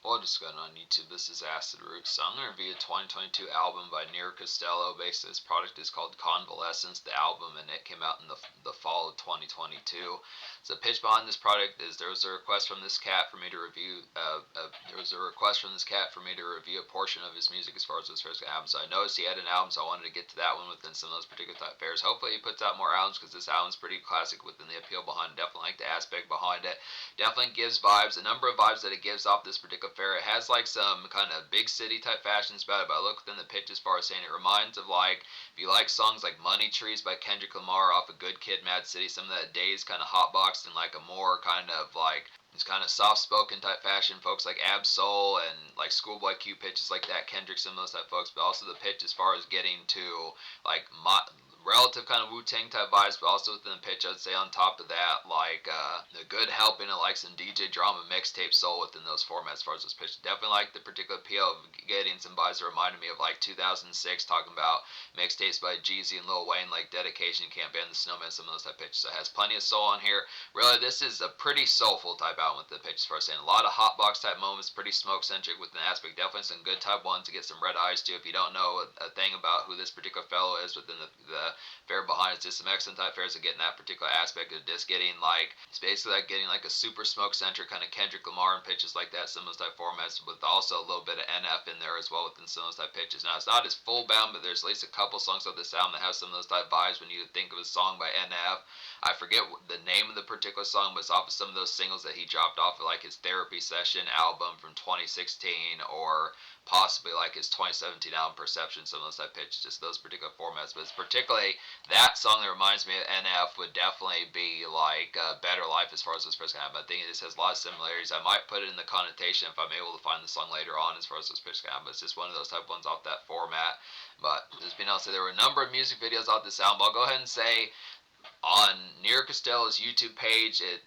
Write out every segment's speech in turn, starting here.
Well, just going on YouTube, this is Acid Roots. So I'm going to review a 2022 album by Nir Costello. Basically, this product is called Convalescence, the album, and it came out in the fall of 2022. So the pitch behind this product is there was a request from this cat for me to review. A portion of his music as far as his first album. So I noticed he had an album, so I wanted to get to that one within some of those particular type fairs. Hopefully, he puts out more albums because this album's pretty classic within the appeal behind it. Definitely like the aspect behind it. Definitely gives vibes. A number of vibes that it gives off this particular fair. It has like some kind of big city type fashions about it, but I look within the pitch as far as saying it reminds of like, if you like songs like Money Trees by Kendrick Lamar off of Good Kid, Mad City, some of that Days kind of hotboxed in like a more kind of like it's kind of soft-spoken type fashion, folks like Ab-Soul and like Schoolboy Q pitches like that, Kendrick, some of those type folks, but also the pitch as far as getting to like relative kind of Wu-Tang type vibes, but also within the pitch, I'd say on top of that, like the good helping of like some DJ drama mixtape soul within those formats as far as this pitch. Definitely like the particular appeal of getting some vibes that reminded me of like 2006, talking about mixtapes by Jeezy and Lil Wayne, like Dedication, Can't Ban the Snowman, some of those type pitches. So it has plenty of soul on here. Really, this is a pretty soulful type album with the pitch as far as saying a lot of hotbox type moments, pretty smoke centric with an aspect. Definitely some good type ones to get some red eyes to. If you don't know a thing about who this particular fellow is within the fair behind, it's just some excellent type fairs of getting that particular aspect of just getting like it's basically like getting like a super smoke centric kind of Kendrick Lamar and pitches like that, some of those type formats, with also a little bit of NF in there as well within some of those type pitches. Now it's not as full bound, but there's at least a couple songs of this album that have some of those type vibes when you think of a song by NF. I forget the name of the particular song, but it's off of some of those singles that he dropped off of like his Therapy Session album from 2016, or possibly like his 2017 album Perception, some of those type pitches, just those particular formats. But it's particularly that song that reminds me of NF would definitely be like Better Life as far as this person have. I think it just has a lot of similarities. I might put it in the connotation if I'm able to find the song later on as far as this person have, but it's just one of those type ones off that format. But just being able to say there were a number of music videos off this album. I'll go ahead and say on Nir Costello's YouTube page, it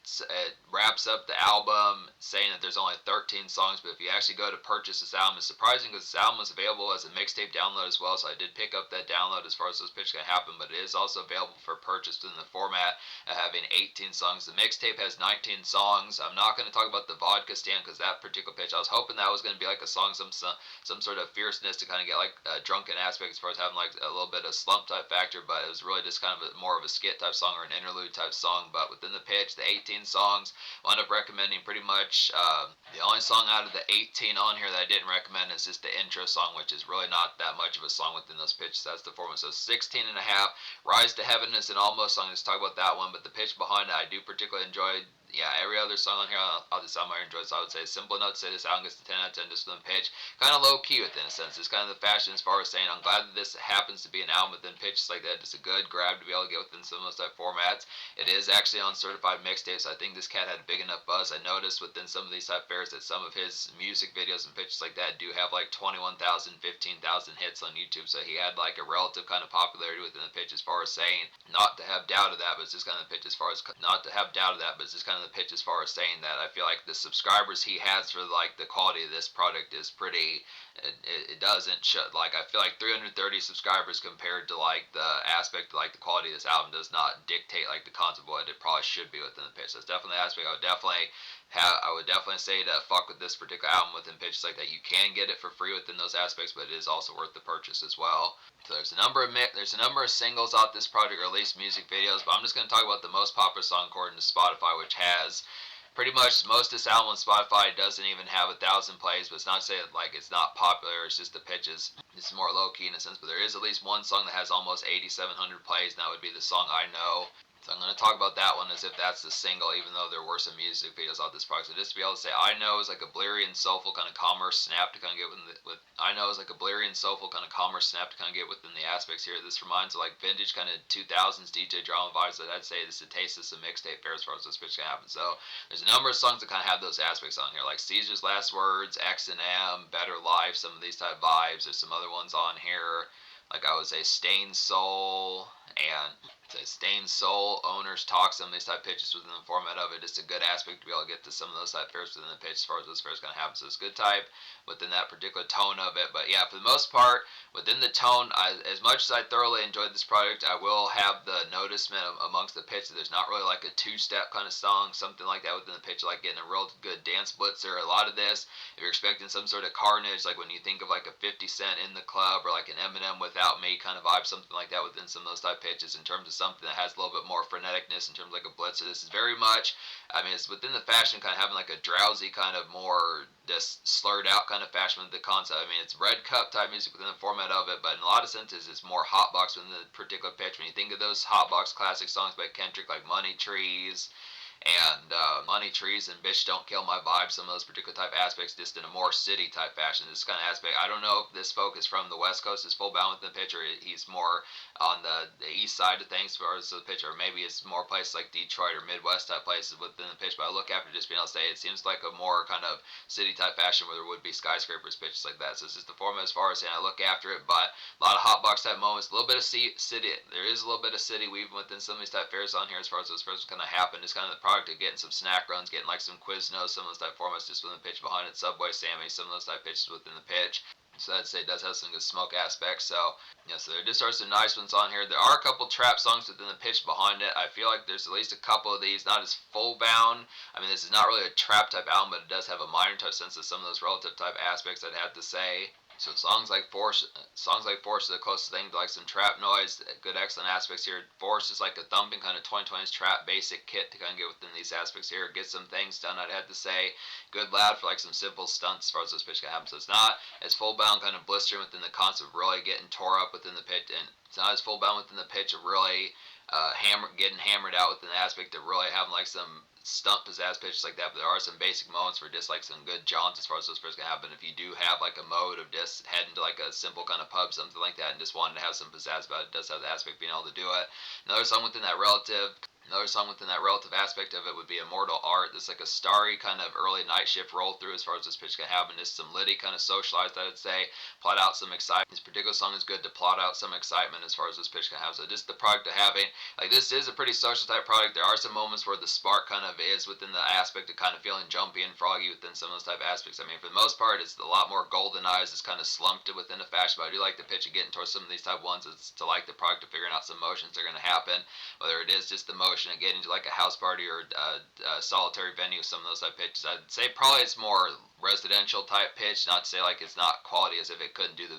wraps up the album saying that there's only 13 songs, but if you actually go to purchase this album, it's surprising because this album was available as a mixtape download as well, so I did pick up that download as far as those pitches can happen, but it is also available for purchase in the format of having 18 songs. The mixtape has 19 songs. I'm not going to talk about the Vodka Stand because that particular pitch, I was hoping that was going to be like a song, some sort of fierceness to kind of get like a drunken aspect as far as having like a little bit of slump type factor, but it was really just kind of more of a skit type song or an interlude type song. But within the pitch, the 18 songs, I wound up recommending pretty much the only song out of the 18 on here that I didn't recommend is just the intro song, which is really not that much of a song within those pitches. That's the format. So 16 and a half. Rise to Heaven is an almost song. Let's talk about that one. But the pitch behind it, I do particularly enjoy. Yeah, every other song on here, I'll just I enjoy. So I would say simple enough to say this album gets to 10 out of 10 just from the pitch. Kind of low key within a sense. It's kind of the fashion as far as saying I'm glad that this happens to be an album within pitches like that. Just a good grab to be able to get within some of those type formats. It is actually on certified mixtapes. So I think this cat had a big enough buzz. I noticed within some of these type fairs that some of his music videos and pitches like that do have like 21,000, 15,000 hits on YouTube. So he had like a relative kind of popularity within the pitch as far as saying not to have doubt of that, but it's just kind of the pitch as far as not to have doubt of that, but it's just kind of the pitch as far as saying that I feel like the subscribers he has for like the quality of this product is pretty. It doesn't show, like I feel like 330 subscribers compared to like the aspect like the quality of this album does not dictate like the concept of what it probably should be within the pitch. So it's definitely the aspect I would definitely say to fuck with this particular album within pitches like that. You can get it for free within those aspects, but it is also worth the purchase as well. So there's a number of singles off this project, or at least music videos, but I'm just going to talk about the most popular song according to Spotify, which has pretty much most of this album on Spotify doesn't even have 1,000 plays, but it's not saying like it's not popular, it's just the pitches. It's more low key in a sense, but there is at least one song that has almost 8,700 plays, and that would be the song I Know. So I'm going to talk about that one as if that's the single, even though there were some music videos off this project. So just to be able to say, I Know is like a bleary and soulful kind of commerce snap to kind of get I Know is like a bleary and soulful kind of commerce snap to kind of get within the aspects here. This reminds of like vintage kind of 2000s DJ drama vibes that I'd say this is a taste of some mixtape fair as far as this pitch can happen. So there's a number of songs that kind of have those aspects on here, like Caesar's Last Words, X&M, Better Life, some of these type vibes. There's some other ones on here, like I would say Stained Soul, and Sustained soul, owners talk, some of these type pitches within the format of it. It's a good aspect to be able to get to some of those type fares within the pitch as far as those fares going to happen. So it's good type within that particular tone of it. But yeah, for the most part, within the tone, as much as I thoroughly enjoyed this product, I will have the noticement amongst the pitch that there's not really like a two-step kind of song, something like that within the pitch, like getting a real good dance blitzer. A lot of this, if you're expecting some sort of carnage, like when you think of like a 50 Cent in the club or like an Eminem without me kind of vibe, something like that within some of those type pitches in terms of something that has a little bit more freneticness in terms of like a blitzer. This is very much, I mean, it's within the fashion kind of having like a drowsy kind of more just slurred out kind of fashion with the concept. I mean, it's red cup type music within the format of it, but in a lot of senses, it's more hotbox within the particular pitch. When you think of those hotbox classic songs by Kendrick, like Money Trees, and Money Trees and Bitch Don't Kill My Vibe, some of those particular type aspects, just in a more city type fashion. This kind of aspect, I don't know if this folk is from the West Coast, is full bound with the pitch, or he's more on the east side of things as far as the pitch, or maybe it's more places like Detroit or Midwest type places within the pitch. But I look after just being able to say it seems like a more kind of city type fashion where there would be skyscrapers, pitches like that. So it's just the format as far as saying I look after it, but a lot of hotbox type moments, a little bit of city. There is a little bit of city weaving within some of these type fairs on here as far as those fairs kind of happen. It's kind of the product of getting some snack runs, getting like some Quiznos, some of those type formats just within the pitch behind it. Subway Sammy, some of those type pitches within the pitch. So I'd say it does have some good smoke aspects. So yeah, so there just are some nice ones on here. There are a couple trap songs within the pitch behind it. I feel like there's at least a couple of these, not as full bound. I mean, this is not really a trap type album, but it does have a minor touch sense of some of those relative type aspects, I'd have to say. So songs like Force are the closest thing to like some trap noise. Good, excellent aspects here. Force is like a thumping kind of 2020s trap basic kit to kind of get within these aspects here. Get some things done, I'd have to say. Good loud for like some simple stunts as far as this pitch can happen. So it's not as full bound kind of blistering within the concept of really getting tore up within the pit, and it's not as full bound within the pitch of really getting hammered out within the aspect of really having like some stump pizzazz pitches like that. But there are some basic moments for just like some good jaunts as far as those first can happen. If you do have like a mode of just heading to like a simple kind of pub, something like that, and just wanting to have some pizzazz about it, does have the aspect of being able to do it. Another song within that relative Another song within that relative aspect of it would be Immortal Art. This is like a starry kind of early night shift roll through as far as this pitch can happen. Just some Liddy kind of socialized, I would say. Plot out some excitement. This particular song is good to plot out some excitement as far as this pitch can have. So just the product of having, like this is a pretty social type product. There are some moments where the spark kind of is within the aspect of kind of feeling jumpy and froggy within some of those type aspects. I mean, for the most part, it's a lot more golden eyes. It's kind of slumped within the fashion, but I do like the pitch of getting towards some of these type ones. It's to like the product of figuring out some motions that are going to happen, whether it is just the motion of getting to like a house party or a solitary venue, some of those type pitches. I'd say probably it's more residential type pitch, not to say like it's not quality as if it couldn't do the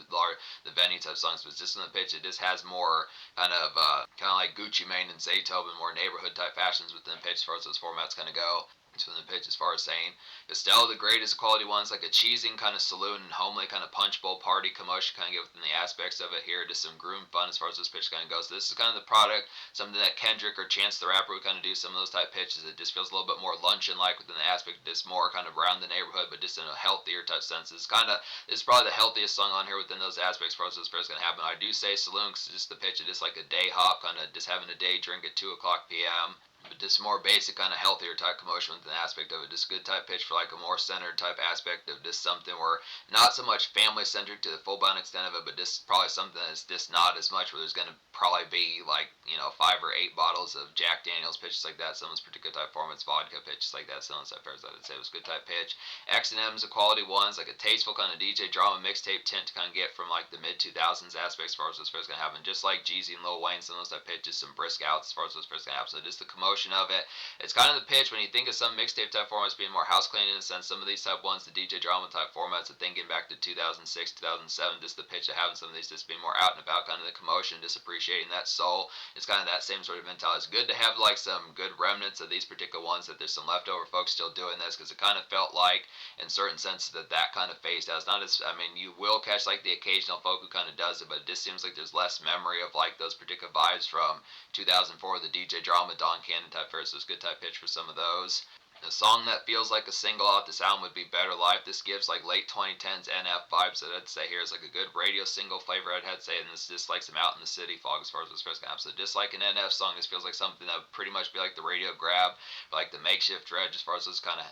venue type songs, but just in the pitch it just has more kind of like Gucci Mane and Zaytoven, more neighborhood type fashions within the pitch as far as those formats kind of go. From the pitch as far as saying Costello the greatest quality ones, like a cheesing kind of saloon and homely kind of punch bowl party commotion kind of get within the aspects of it here. Just some groom fun as far as this pitch kind of goes. So this is kind of the product, something that Kendrick or Chance the Rapper would kind of do some of those type pitches. It just feels a little bit more luncheon like within the aspect, just more kind of around the neighborhood, but just in a healthier type sense. It's this is probably the healthiest song on here within those aspects as far as this first going to happen. I do say saloon because just the pitch of just like a day hop, kind of just having a day drink at 2 o'clock p.m. But just more basic kind of healthier type commotion with an aspect of it. Just good type pitch for like a more centered type aspect of just something where not so much family centered to the full bound extent of it, but just probably something that's just not as much where there's going to probably be like 5 or 8 bottles of Jack Daniels pitches like that. Some of those particular type formats, vodka pitches like that. Some of those type fairs I'd say was good type pitch. X and M's, the quality ones, like a tasteful kind of DJ drama mixtape tint to kind of get from like the mid 2000s aspects as far as those fairs going to happen. Just like Jeezy and Lil Wayne, some of those type pitches, some brisk outs as far as those fairs going to happen. So just the commotion of it. It's kind of the pitch when you think of some mixtape type formats being more house cleaning in a sense. Some of these type ones, the DJ drama type formats, of thinking back to 2006, 2007, just the pitch of having some of these just being more out and about, kind of the commotion, just appreciating that soul. It's kind of that same sort of mentality. It's good to have like some good remnants of these particular ones, that there's some leftover folks still doing this, because it kind of felt like in certain senses that kind of phased out. It's not as, I mean, you will catch like the occasional folk who kind of does it, but it just seems like there's less memory of like those particular vibes from 2004, the DJ drama, Don Cannon type verse. So it's good type pitch for some of those. A song that feels like a single off this album would be Better Life. This gives like late 2010s NF vibes that I'd say here is like a good radio single flavor, I'd have to say, and this is just like some out in the city fog as far as this first comes. So just like an NF song, this feels like something that would pretty much be like the radio grab, like the makeshift dredge as far as those kind of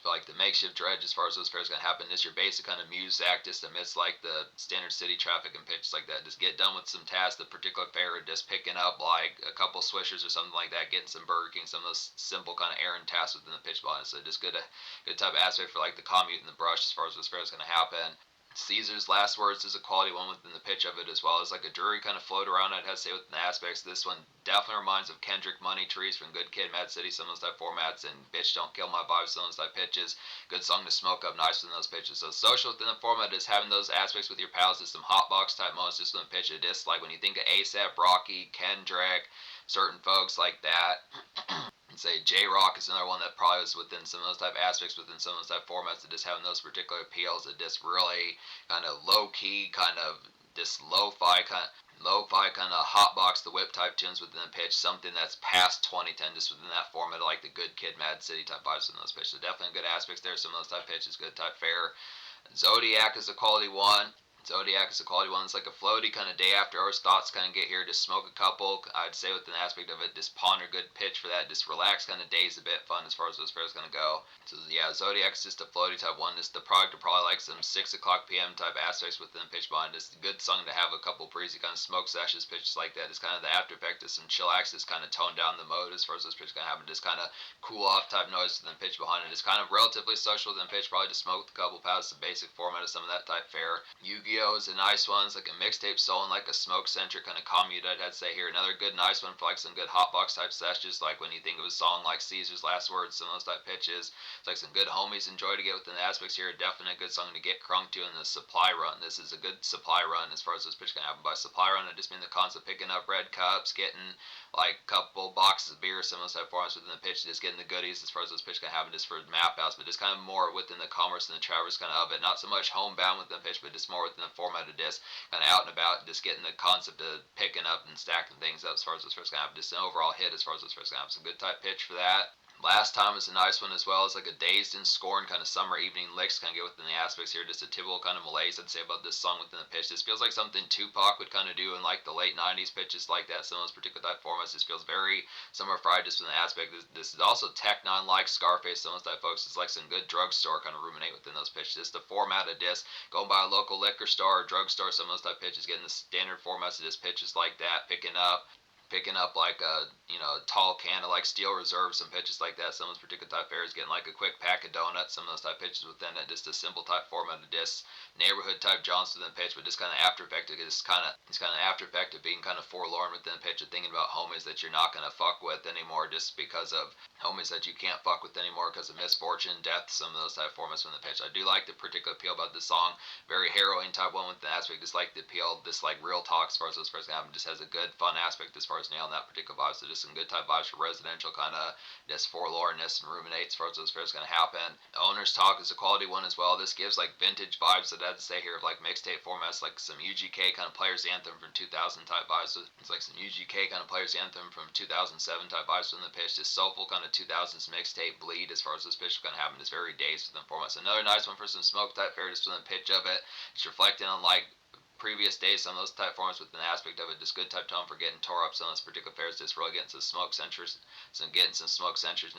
like the makeshift dredge as far as those fairs gonna happen. This your basic kind of muzak just amidst like the standard city traffic and pitches like that. Just get done with some tasks, the particular fair, just picking up like a couple swishers or something like that, getting some Burger King, some of those simple kind of errand tasks within the pitch behind it. So just good type of aspect for like the commute and the brush as far as this fair is gonna happen. Caesar's Last Words is a quality one within the pitch of it, as well as like a jury kind of float around. I'd have to say within the aspects. This one definitely reminds of Kendrick Money Trees from Good Kid, Mad City, some of those type formats, and Bitch Don't Kill My Vibe, some of those type pitches. Good song to smoke up nice within those pitches. So social within the format is having those aspects with your pals, just some hotbox type moments just within the pitch of this. Like when you think of ASAP, Rocky, Kendrick, certain folks like that. Say J-Rock is another one that probably was within some of those type aspects, within some of those type formats, that just having those particular appeals, that just really kind of low key, kind of this lo-fi kind of hotbox the whip type tunes within the pitch, something that's past 2010, just within that format, like the Good Kid, Mad City type vibes in those pitches. So definitely good aspects there. Some of those type pitches, good type fair. Zodiac is a quality one. Zodiac is a quality one. It's like a floaty kind of day after hours thoughts kind of get here. Just smoke a couple. I'd say with an aspect of it, just ponder good pitch for that. Just relax kind of days a bit fun as far as those fairs going to go. So yeah, Zodiac is just a floaty type one. Just the product of probably like some 6 o'clock p.m. type aspects within the pitch behind. Just a good song to have a couple breezy kind of smoke sessions, pitches like that. It's kind of the after effect of some chillax. Just kind of tone down the mode as far as those pitches going to happen. Just kind of cool off type noise to the pitch behind it. It's kind of relatively social than pitch. Probably just smoke a couple past the basic format of some of that type fair. Yu-Gi-Oh is a nice one. It's like a mixtape soul and like a smoke centric kind of commute, I'd say here. Another good nice one for like some good hotbox type sessions, like when you think of a song like Caesar's Last Words, some of those type pitches. It's like some good homies enjoy to get within the aspects here. Definitely a good song to get crunk to in the supply run. This is a good supply run as far as this pitch can happen. By supply run, I just mean the concept of picking up red cups, getting like a couple boxes of beer, some of those type formats within the pitch, just getting the goodies as far as this pitch can happen, just for map outs, but just kind of more within the commerce and the traverse kind of it. Not so much homebound within the pitch, but just more within the format of this, kind of out and about, just getting the concept of picking up and stacking things up as far as this first can happen. Just an overall hit as far as this first can happen. Some good type pitch for that. Last Time is a nice one as well. It's like a dazed and scorned kind of summer evening licks, kind of get within the aspects here. Just a typical kind of malaise, I'd say, about this song within the pitch. This feels like something Tupac would kind of do in like the late 90s pitches like that. Some of those particular type formats. This feels very summer fried just from the aspect. This is also Tech Nine like Scarface. Some of those type folks. It's like some good drugstore kind of ruminate within those pitches. Just the format of this, going by a local liquor store or drugstore, some of those type pitches, getting the standard formats of this pitches like that, picking up like a tall can of like Steel Reserve, some pitches like that. Some of those particular type fairs, getting like a quick pack of donuts, some of those type pitches within it. Just a simple type format of this neighborhood type Johnson within pitch, but just kind of after effect of this kind of after effect of being kind of forlorn within the pitch, of thinking about homies that you're not gonna fuck with anymore, just because of homies that you can't fuck with anymore because of misfortune, death, some of those type formats within the pitch. I do like the particular appeal about this song. Very harrowing type one with the aspect, just like the appeal, this like real talk as far as those first happen. Just has a good fun aspect as far as nailing that particular vibe. So just some good type vibes for residential kind of just forlornness and ruminates as far as those fairs gonna happen. Owner's Talk is a quality one as well. This gives like vintage vibes that I'd say here of like mixtape formats, like some UGK kind of Players Anthem from 2000 type vibes. So it's like some UGK kind of Players Anthem from 2007 type vibes from the pitch. Just soulful kind of 2000s mixtape bleed as far as this pitch is gonna happen. It's very dazed within formats. Another nice one for some smoke type fair, just from the pitch of it. It's reflecting on like previous days, some of those type forms with an aspect of it, just good type tone for getting tore up some of those particular fairs, just really getting some smoke centers,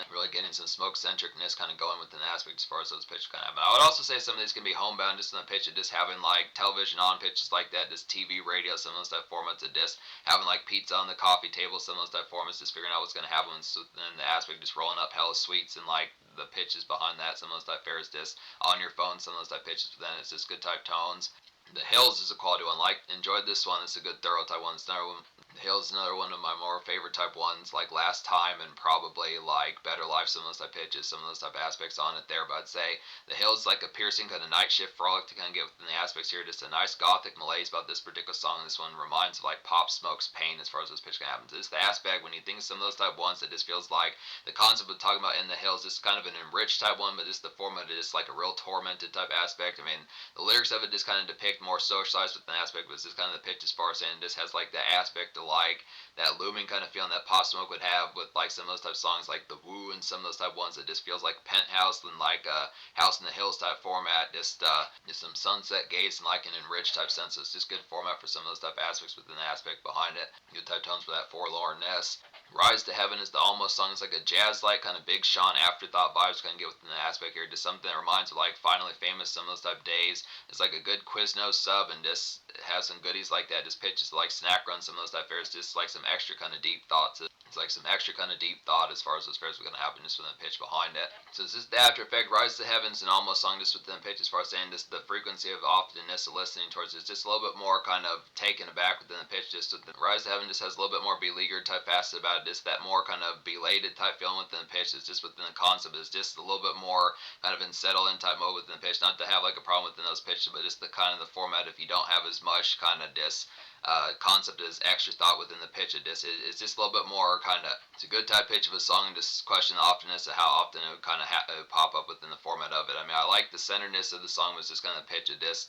really getting some smoke centricness kind of going with an aspect as far as those pitches kind of happen. I would also say some of these can be homebound just in the pitch of just having like television on pitches like that, just TV, radio, some of those type formats of just having like pizza on the coffee table, some of those type formats, just figuring out what's going to happen, and the aspect just rolling up hella sweets and like the pitches behind that, some of those type fairs just on your phone, some of those type pitches, but then it's just good type tones. The Hills is a quality one. Enjoyed this one. It's a good thorough type one. It's another one. The Hills is another one of my more favorite type ones, like Last Time and probably like Better Life, some of those type pitches, some of those type aspects on it there. But I'd say The Hills is like a piercing kind of night shift frolic to kind of get within the aspects here. Just a nice gothic malaise about this particular song. This one reminds of like Pop Smoke's Pain as far as this pitch can happen. It's the aspect when you think of some of those type ones that just feels like the concept of talking about in The Hills is kind of an enriched type one, but just the format is like a real tormented type aspect. I mean, the lyrics of it just kind of depict more socialized with an aspect, but it's just kind of the pitch as far as saying this has like that aspect of like that looming kind of feeling that Pop Smoke would have with like some of those type songs like The Woo and some of those type ones that just feels like Penthouse and like a House in the Hills type format, just some sunset gaze and like an enriched type sense. So it's just good format for some of those type aspects within the aspect behind it. Good type tones for that forlornness. Rise to Heaven is the almost song. It's like a jazz-like kind of Big Sean afterthought vibes kind of get within the aspect here. Just something that reminds of like Finally Famous, some of those type of days. It's like a good Quiznos sub, and just has some goodies like that. Just pitches like Snack Run, some of those type of fairs. Just like some extra kind of deep thoughts. It's like some extra kind of deep thought as far as those fairs are going to happen just with the pitch behind it. So this is the after effect. Rise to Heaven's an almost song just within the pitch as far as saying just the frequency of oftenness of listening towards it. It's just a little bit more kind of taken aback within the pitch. Just with the Rise to Heaven just has a little bit more beleaguered type facet about it. Just that more kind of belated type feeling within the pitch. It's just within the concept. It's just a little bit more kind of in settle in type mode within the pitch. Not to have like a problem within those pitches, but just the kind of the format. If you don't have as much kind of concept as extra thought within the pitch of this. It's just a little bit more kind of, it's a good type pitch of a song, and just question the oftenness of how often it would kind of pop up within the format of it. I mean, I like the centeredness of the song was just kind of pitch of this.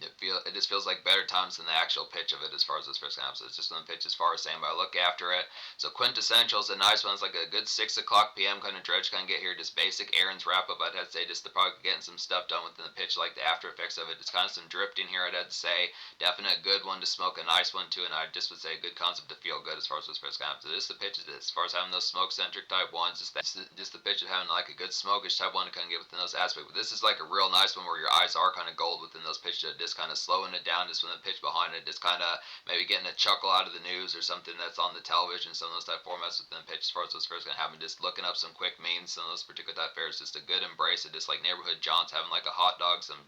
It just feels like better times than the actual pitch of it as far as this first comes. So it's just one pitch as far as saying, but I look after it. So Quintessential is a nice one. It's like a good 6 o'clock p.m. kind of dredge kind of get here. Just basic errands wrap up. I'd have to say just the product getting some stuff done within the pitch, like the after effects of it. It's kind of some drifting here, I'd have to say. Definite good one to smoke, a nice one too, and I just would say a good concept to feel good as far as this first comes. So this is the pitch as far as having those smoke centric type ones. Just the pitch of having like a good smokish type one to kind of get within those aspects. But this is like a real nice one where your eyes are kind of gold within those pitches. Just kind of slowing it down just when the pitch behind it, just kind of maybe getting a chuckle out of the news or something that's on the television, some of those type formats within the pitch as far as those fairs going to happen. Just looking up some quick memes, some of those particular type fairs, just a good embrace of just like neighborhood jaunts, having like a hot dog, some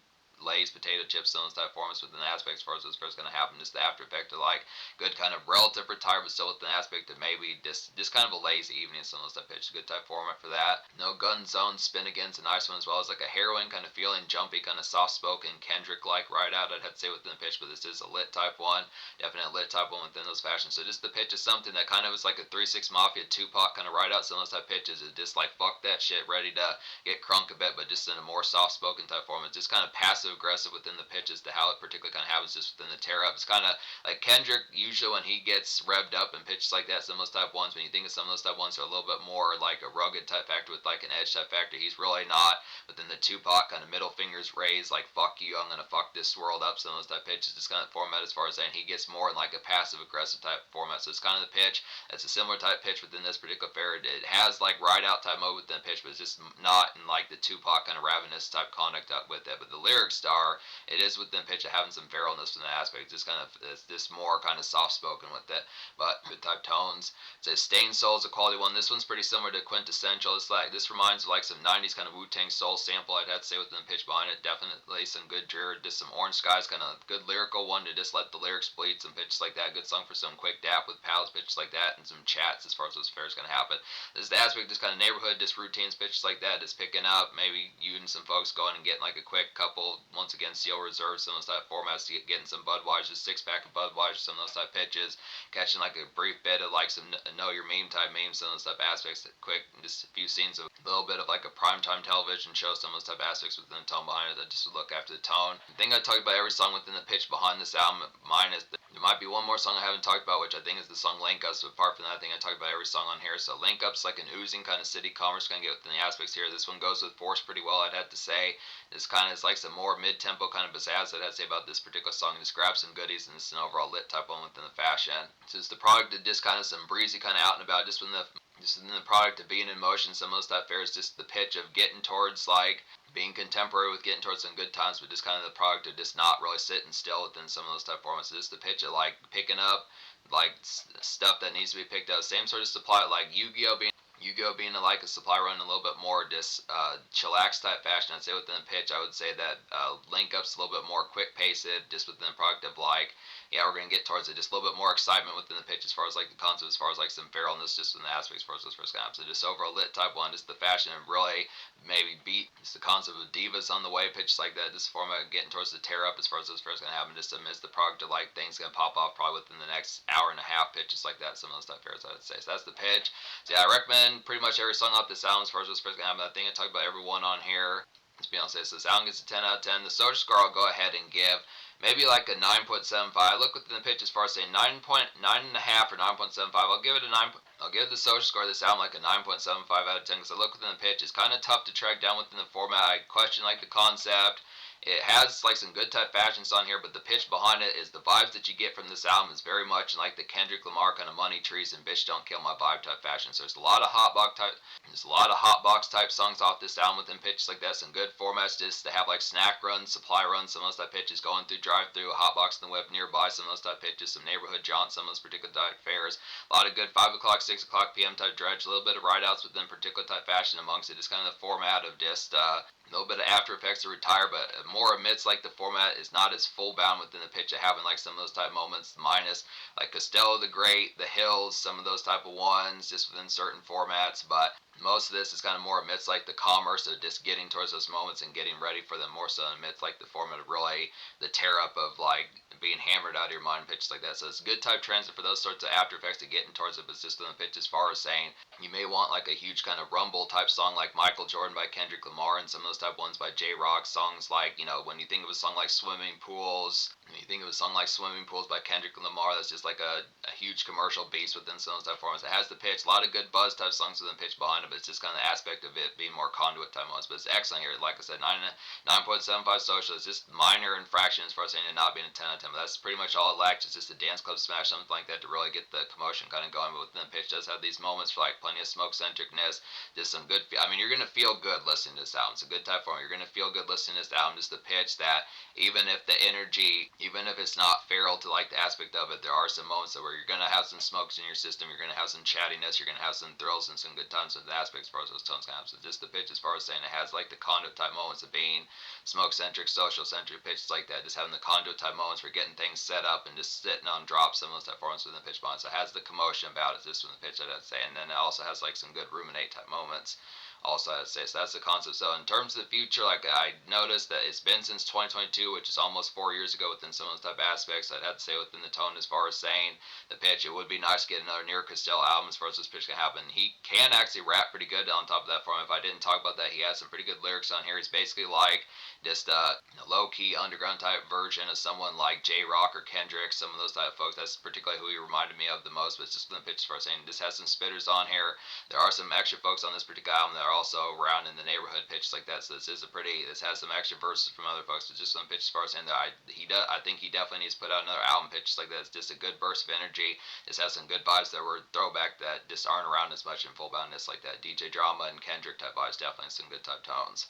Lay's potato chips, some of those type formats within the aspect as far as those first going to happen. Just the after effect of like good kind of relative retire, but still within the aspect of maybe just kind of a lazy evening. Some of those type pitch, good type format for that. No Gun Zone Spin Again's a nice one as well. It's like a heroin kind of feeling, jumpy, kind of soft spoken Kendrick like right out. I'd have to say within the pitch, but this is a lit type one, definite lit type one within those fashions. So just the pitch is something that kind of is like a 3-6 Mafia Tupac kind of right out. Some of those type pitches is just like fuck that shit, ready to get crunk a bit, but just in a more soft spoken type form. It's just kind of passive aggressive within the pitches to how it particularly kind of happens just within the tear up. It's kind of like Kendrick usually when he gets revved up and pitches like that, some of those type ones, when you think of some of those type ones are a little bit more like a rugged type factor with like an edge type factor, he's really not within the Tupac kind of middle fingers raised like fuck you, I'm gonna fuck this world up, some of those type pitches, just kind of format as far as saying he gets more in like a passive aggressive type format. So it's kind of the pitch. It's a similar type pitch within this particular fair. It has like ride out type mode within the pitch, but it's just not in like the Tupac kind of ravenous type conduct with it. But the lyrics are, it is within pitch of having some feralness in the aspect. Just kind of it's just more kind of soft spoken with it, but good type tones. It says Stained Soul is a quality one. This one's pretty similar to Quintessential. It's like this reminds of like some 90s kind of Wu-Tang Soul sample. I'd have to say within the pitch behind it. Definitely some good drear, just some Orange Skies kind of good lyrical one to just let the lyrics bleed. Some pitches like that. Good song for some quick dap with pals, pitches like that, and some chats as far as those fairs gonna happen. This is the aspect, just kind of neighborhood, just routines, pitches like that, just picking up. Maybe you and some folks going and getting like a quick couple. Once again, Steel Reserve, some of those type formats to getting some Budweiser, 6-pack of Budweiser, some of those type pitches, catching like a brief bit of like some know your meme type memes, some of those type aspects. Quick, just a few scenes of a little bit of like a primetime television show, some of those type aspects within the tone behind it. That just would look after the tone. The thing I talked about every song within the pitch behind this album, mine is there might be one more song I haven't talked about, which I think is the song Link Ups. But apart from that, I think I talked about every song on here. So Link Ups, like an oozing kind of city commerce, gonna get within the aspects here. This one goes with Force pretty well, I'd have to say. This kind of is like some more mid-tempo kind of pizzazz I'd have to say about this particular song. Just grab some goodies, and it's an overall lit type one within the fashion. So it's the product of just kind of some breezy kind of out and about, just in the product of being in motion. Some of those type fairs, just the pitch of getting towards like being contemporary with getting towards some good times, but just kind of the product of just not really sitting still within some of those type formats. So just the pitch of like picking up like stuff that needs to be picked up. Same sort of supply, like Yu-Gi-Oh being like a supply run a little bit more just chillax type fashion. I'd say within the pitch, I would say that Link Up's a little bit more quick paced, just within the product of like, yeah, we're gonna get towards it. Just a little bit more excitement within the pitch as far as like the concept, as far as like some feralness, just in the aspects as far as those first comes. So just overall lit type one, just the fashion and really maybe beat just the concept of divas on the way, pitches like that. This format getting towards the tear up as far as those first gonna happen. Just amidst the product of like things gonna pop off probably within the next hour and a half, pitches like that. Some of those type fairs I would say. So that's the pitch. So yeah, I recommend pretty much every song off this album as far as what's first gonna happen. I think I talked about every one on here. Let's be honest, this album gets a 10 out of 10. The social score I'll go ahead and give maybe like a 9.75. I look within the pitch as far as saying 9.9.5 or 9.75. I'll give it a 9. I'll give the social score of this album like a 9.75 out of 10 because I look within the pitch. It's kind of tough to track down within the format. I question like the concept. It has like some good type fashions on here, but the pitch behind it is the vibes that you get from this album is very much like the Kendrick Lamar kind of Money Trees and Bitch Don't Kill My Vibe type fashion. So there's a lot of hot box type songs off this album within pitches like that. Some good formats just to have like snack runs, supply runs, some of those type pitches going through drive through, a hot box in the whip nearby, some of those type pitches, some neighborhood jaunts, some of those particular type fairs. A lot of good 5 o'clock, 6 o'clock p.m. type dredge, a little bit of ride outs within particular type fashion amongst it. Just kind of the format of just a little bit of after effects to retire, but more amidst like the format is not as full bound within the pitch of having like some of those type moments, minus like Costello the Great, the Hills, some of those type of ones, just within certain formats. But most of this is kind of more amidst like the commerce of just getting towards those moments and getting ready for them more so amidst like the format of really the tear up of like being hammered out of your mind pitches like that. So it's a good type transit for those sorts of after effects to getting towards it, but it's just on the pitch as far as saying you may want like a huge kind of rumble type song like Michael Jordan by Kendrick Lamar and some of those type ones by J Rock, songs like, when you think of a song like Swimming Pools, when you think of a song like Swimming Pools by Kendrick Lamar, that's just like a huge commercial beast within some of those type forms. It has the pitch, a lot of good buzz type songs within pitch behind it, but it's just kind of the aspect of it being more conduit type ones. But it's excellent here. Like I said, 9.75 social. It's just minor infraction as far as saying it not being a 10 out of 10. But that's pretty much all it lacks. It's just a dance club smash, something like that to really get the commotion kind of going. But within the pitch does have these moments for like plenty of smoke centricness, just some good. I mean, you're gonna feel good listening to this album. It's a good type form. You're gonna feel good listening to this album. Just the pitch that even if the energy, even if it's not feral to like the aspect of it, there are some moments where you're gonna have some smokes in your system. You're gonna have some chattiness. You're gonna have some thrills and some good times with the aspects as far as those tones kind of. So just the pitch as far as saying it has like the conduit type moments of being smoke centric, social centric pitches like that. Just having the conduit type moments for getting things set up and just sitting on drops. Some of those type forms within the pitch bond. So it has the commotion about it. Just from the pitch I'd say, and then it also has like some good ruminate type moments also I'd say. So that's the concept. So in terms of the future, like I noticed that it's been since 2022, which is almost 4 years ago within some of those type of aspects. I'd have to say within the tone as far as saying the pitch, it would be nice to get another Nir Costello album as far as this pitch can happen. He can actually rap pretty good on top of that for him. If I didn't talk about that, he has some pretty good lyrics on here. He's basically like just a low-key underground type version of someone like J Rock or Kendrick, some of those type of folks. That's particularly who he reminded me of the most. But it's just from the pitch as far as saying this has some spitters on here. There are some extra folks on this particular album that are also around in the neighborhood pitches like that. So this has some extra verses from other folks. But just some pitches as far as saying that I think he definitely needs to put out another album pitches like that. It's just a good burst of energy. This has some good vibes that were throwback that just aren't around as much in full boundness like that. DJ Drama and Kendrick type vibes, definitely some good type tones.